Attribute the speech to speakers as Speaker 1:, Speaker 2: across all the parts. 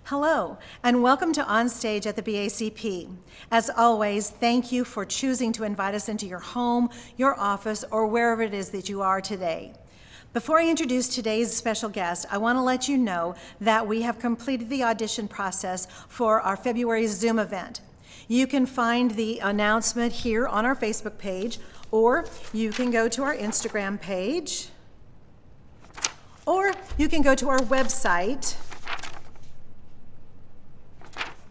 Speaker 1: Hello, and welcome to On Stage at the BACP. As always, thank you for choosing to invite us into your home, your office, or wherever it is that you are today. Before I introduce today's special guest, I want to let you know that we have completed the audition process for our February Zoom event. You can find the announcement here on our Facebook page, or you can go to our Instagram page, or you can go to our website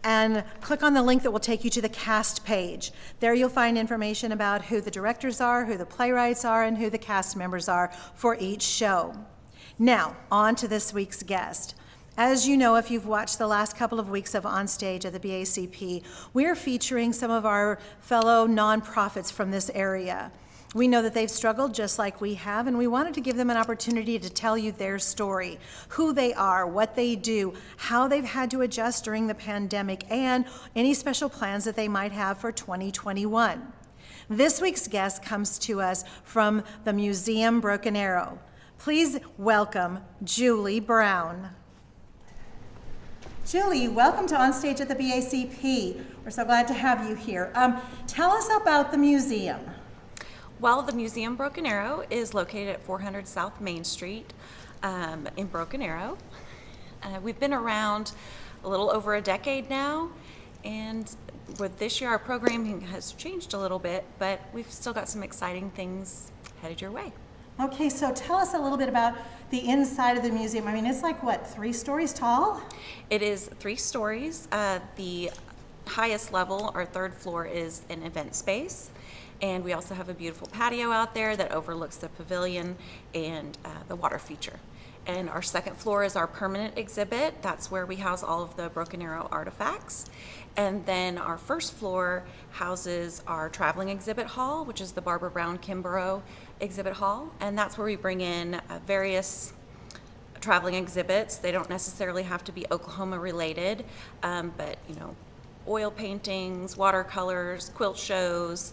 Speaker 1: and click on the link that will take you to the cast page. There you'll find information about who the directors are, who the playwrights are, and who the cast members are for each show. Now, on to this week's guest. As you know, if you've watched the last couple of weeks of On Stage at the BACP, we're featuring some of our fellow nonprofits from this area. We know that they've struggled just like we have, and we wanted to give them an opportunity to tell you their story, who they are, what they do, how they've had to adjust during the pandemic, and any special plans that they might have for 2021. This week's guest comes to us from the Museum Broken Arrow. Please welcome Julie Brown. Julie, welcome to On Stage at the BACP. We're so glad to have you here. Tell us about the museum.
Speaker 2: Well, the Museum Broken Arrow is located at 400 South Main Street in Broken Arrow. We've been around a little over a decade now, and with this year our programming has changed a little bit, but we've still got some exciting things headed your way.
Speaker 1: Okay, so tell us a little bit about the inside of the museum. I mean, it's like, what, 3 stories tall?
Speaker 2: It is 3 stories. The highest level, our 3rd floor, is an event space. And we also have a beautiful patio out there that overlooks the pavilion and the water feature. And our 2nd floor is our permanent exhibit. That's where we house all of the Broken Arrow artifacts. And then our 1st floor houses our traveling exhibit hall, which is the Barbara Brown Kimbrough exhibit hall. And that's where we bring in various traveling exhibits. They don't necessarily have to be Oklahoma related, but oil paintings, watercolors, quilt shows.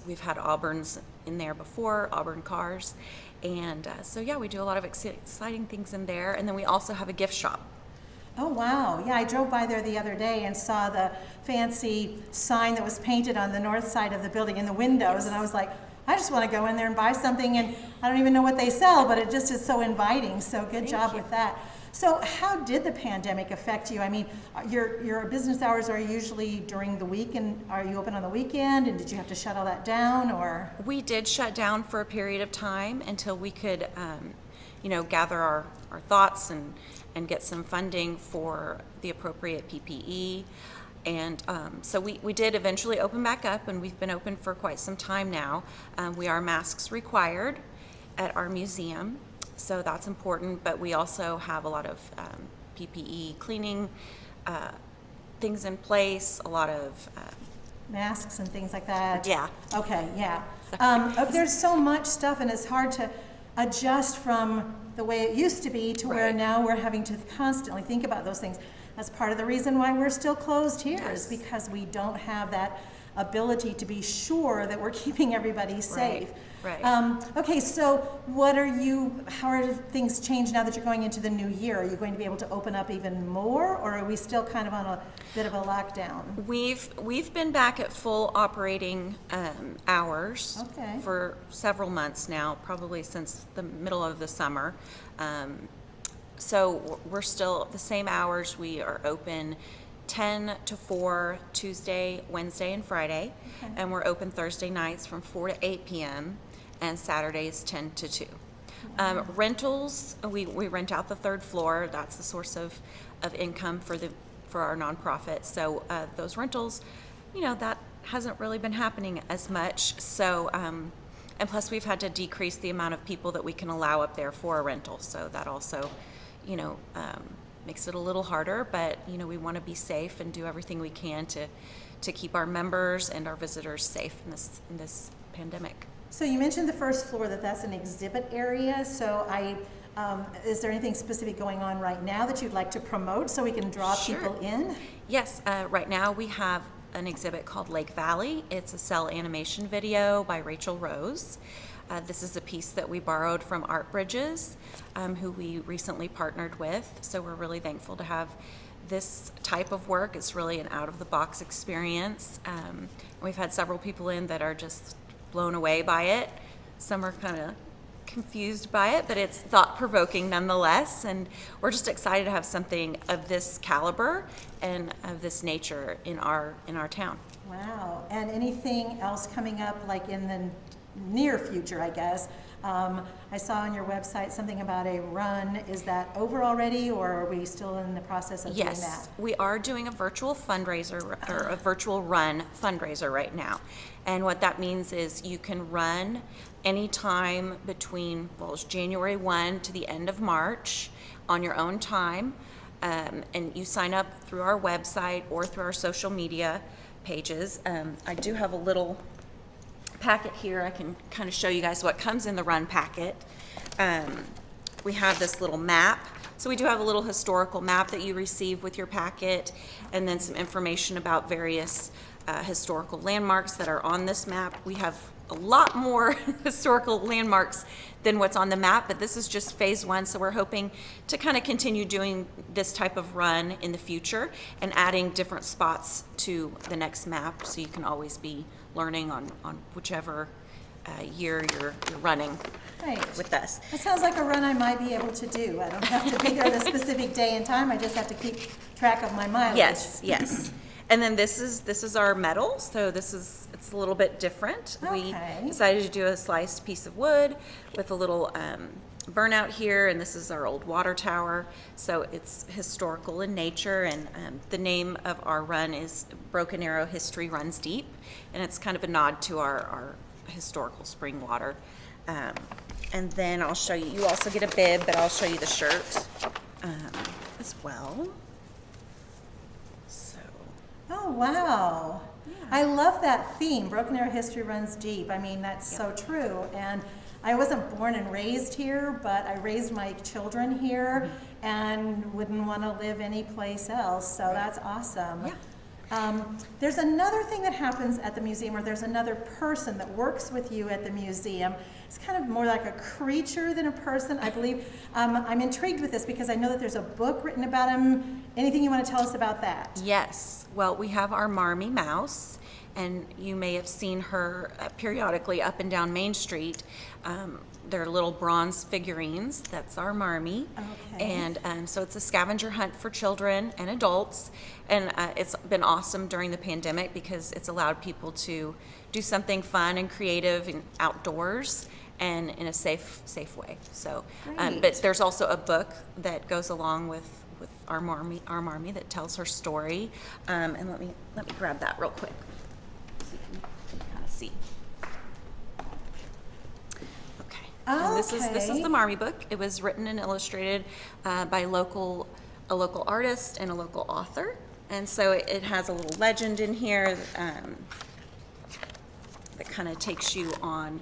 Speaker 2: We've had Auburns in there before, Auburn cars. And so we do a lot of exciting things in there. And then we also have a gift shop.
Speaker 1: Oh, wow. Yeah, I drove by there the other day and saw the fancy sign that was painted on the north side of the building in the windows. Yes. And I was like, I just want to go in there and buy something. And I don't even know what they sell, but it just is so inviting. So good job with that. So how did the pandemic affect you? I mean, your business hours are usually during the week, and are you open on the weekend, and did you have to shut all that down, or?
Speaker 2: We did shut down for a period of time until we could, gather our thoughts and get some funding for the appropriate PPE. And so we did eventually open back up, and we've been open for quite some time now. We are masks required at our museum. So that's important, but we also have a lot of PPE cleaning things in place, a lot of
Speaker 1: masks and things like that.
Speaker 2: Yeah.
Speaker 1: Okay, yeah. There's so much stuff, and it's hard to adjust from the way it used to be to where now we're having to constantly think about those things. That's part of the reason why we're still closed here, is because we don't have that ability to be sure that we're keeping everybody safe.
Speaker 2: Right.
Speaker 1: Okay, so how are things changed now that you're going into the new year? Are you going to be able to open up even more, or are we still kind of on a bit of a lockdown?
Speaker 2: We've been back at full operating hours for several months now, probably since the middle of the summer. So we're still the same hours. We are open 10 to 4 Tuesday, Wednesday, and Friday. Okay. And we're open Thursday nights from 4 to 8 p.m. and Saturdays 10 to 2. Rentals, we rent out the 3rd floor. That's the source of income for our nonprofit. So those rentals, that hasn't really been happening as much. So and plus we've had to decrease the amount of people that we can allow up there for a rental. So that also, makes it a little harder, but we want to be safe and do everything we can to keep our members and our visitors safe in this pandemic.
Speaker 1: So you mentioned the 1st floor, that's an exhibit area. So is there anything specific going on right now that you'd like to promote so we can draw people in?
Speaker 2: Yes, right now we have an exhibit called Lake Valley. It's a cell animation video by Rachel Rose. This is a piece that we borrowed from Art Bridges, who we recently partnered with. So we're really thankful to have this type of work. It's really an out-of-the-box experience. We've had several people in that are just blown away by it. Some are kind of confused by it, but it's thought-provoking nonetheless. And we're just excited to have something of this caliber and of this nature in our town.
Speaker 1: Wow. And anything else coming up, like in the near future, I guess? I saw on your website something about a run. Is that over already, or are we still in the process of doing that?
Speaker 2: Yes, we are doing a virtual fundraiser, or a virtual run fundraiser right now. And what that means is you can run anytime between, well, it's January 1 to the end of March on your own time. And you sign up through our website or through our social media pages. I do have a little packet here. I can kind of show you guys what comes in the run packet. We have this little map. So we do have a little historical map that you receive with your packet, and then some information about various historical landmarks that are on this map. We have a lot more historical landmarks than what's on the map, but this is just phase 1, so we're hoping to kind of continue doing this type of run in the future and adding different spots to the next map, so you can always be learning on whichever year you're running
Speaker 1: Right.
Speaker 2: with us.
Speaker 1: That sounds like a run I might be able to do. I don't have to be there at a specific day and time. I just have to keep track of my mileage.
Speaker 2: Yes, yes. And then this is our medal, so it's a little bit different.
Speaker 1: Okay.
Speaker 2: We decided to do a sliced piece of wood with a little burnout here, and this is our old water tower. So it's historical in nature, and the name of our run is Broken Arrow History Runs Deep, and it's kind of a nod to our historical spring water. And then I'll show you, you also get a bib, but I'll show you the shirt as well. So,
Speaker 1: Oh, wow. I love that theme. Broken Arrow History Runs Deep. I mean, that's so true. And I wasn't born and raised here, but I raised my children here and wouldn't want to live anyplace else. So that's awesome.
Speaker 2: Yeah.
Speaker 1: There's another thing that happens at the museum, or there's another person that works with you at the museum. It's kind of more like a creature than a person, I believe. I'm intrigued with this because I know that there's a book written about him. Anything you want to tell us about that?
Speaker 2: yes, well, we have our Marmee mouse, and you may have seen her periodically up and down Main Street. They're little bronze figurines. That's our Marmee.
Speaker 1: Okay.
Speaker 2: And so it's a scavenger hunt for children and adults. And it's been awesome during the pandemic because it's allowed people to do something fun and creative and outdoors and in a safe way. So,
Speaker 1: Great.
Speaker 2: but there's also a book that goes along with our Marmee that tells her story. And let me grab that real quick so you can kind of see. Okay. And this is
Speaker 1: Okay.
Speaker 2: the Marmee book. It was written and illustrated by a local artist and a local author. And so it has a little legend in here that kind of takes you on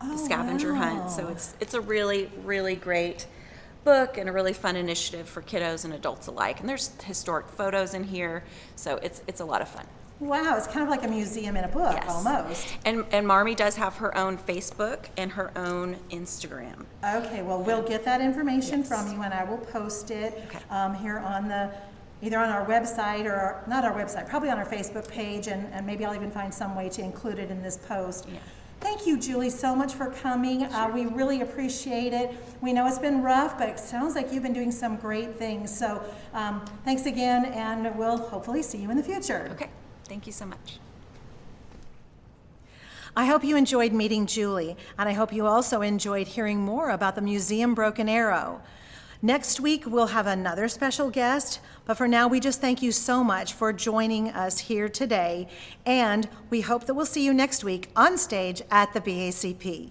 Speaker 2: the scavenger hunt. So
Speaker 1: wow.
Speaker 2: it's a really, really great book and a really fun initiative for kiddos and adults alike. And there's historic photos in here, so it's a lot of fun.
Speaker 1: Wow, it's kind of like a museum in a book,
Speaker 2: Yes.
Speaker 1: almost.
Speaker 2: And Marmee does have her own Facebook and her own Instagram.
Speaker 1: Okay, well, we'll get that information
Speaker 2: Yes.
Speaker 1: from you, and I will post it
Speaker 2: Okay.
Speaker 1: here on either on our website or, not our website, probably on our Facebook page, and maybe I'll even find some way to include it in this post.
Speaker 2: Yeah.
Speaker 1: Thank you, Julie, so much for coming. We really appreciate it. We know it's been rough, but it sounds like you've been doing some great things. So thanks again, and we'll hopefully see you in the future.
Speaker 2: Okay, thank you so much.
Speaker 1: I hope you enjoyed meeting Julie, and I hope you also enjoyed hearing more about the Museum Broken Arrow. Next week, we'll have another special guest, but for now, we just thank you so much for joining us here today, and we hope that we'll see you next week on stage at the BACP.